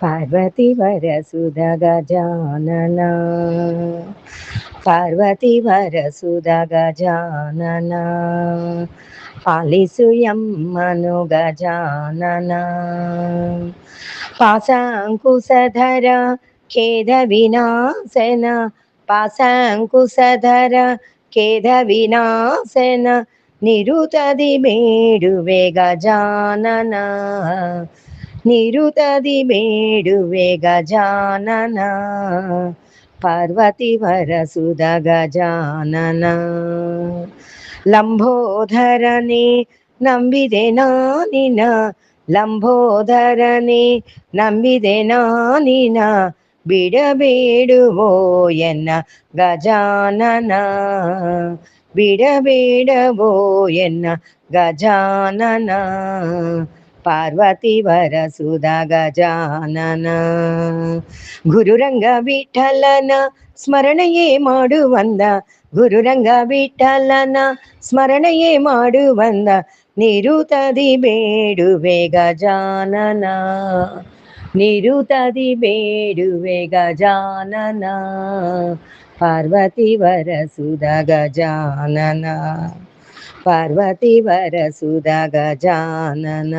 ಪಾರ್ವತಿವರಸುಧ ಗಜಾನನ ಪಾರ್ವತಿವರಸುಧ ಗಜಾನನ ಪಾಲಿಸು ಎಮ್ಮನು ಗಜಾನನ ಪಾಸಾಂಕುಶಧರ ಖೇದ ವಿನಾಶನ ಪಾಸಾಂಕುಶಧರ ಖೇದ ವಿನಾಶನ ನಿರುತದಿ ಬೇಡುವೆ ಗಜಾನನ ನಿರುತದಿ ಬೇಡುವೆ ಗಜಾನನ ಪಾರ್ವತಿವರಸುಧ ಗಜಾನನ ಲಂಬೋದರನೇ ನಂಬಿದೆ ನಾನಿನ ಲಂಬೋದರನೇ ನಂಬಿದೆ ನಾನಿನ ಬಿಡಬೇಡುವೋ ಎನ್ನ ಗಜಾನನ ಬಿಡಬೇಡವೋ ಎನ್ನ ಗಜಾನನ ಪಾರ್ವತಿವರಸುಧ ಗಜಾನನ ಗುರುರಂಗ ವಿಠಲನ ಸ್ಮರಣೆಯೇ ಮಾಡುವಂದ ಗುರುರಂಗ ವಿಠಲನ ಸ್ಮರಣೆಯೇ ಮಾಡುವಂದ ನಿರುತದಿ ಬೇಡುವೆ ಗಜಾನನ ನಿರುತದಿ ಬೇಡುವೆ ಗಜಾನನ ಪಾರ್ವತಿವರಸುಧ ಗಜಾನನ ಪಾರ್ವತಿವರಸುಧ ಗಜಾನನ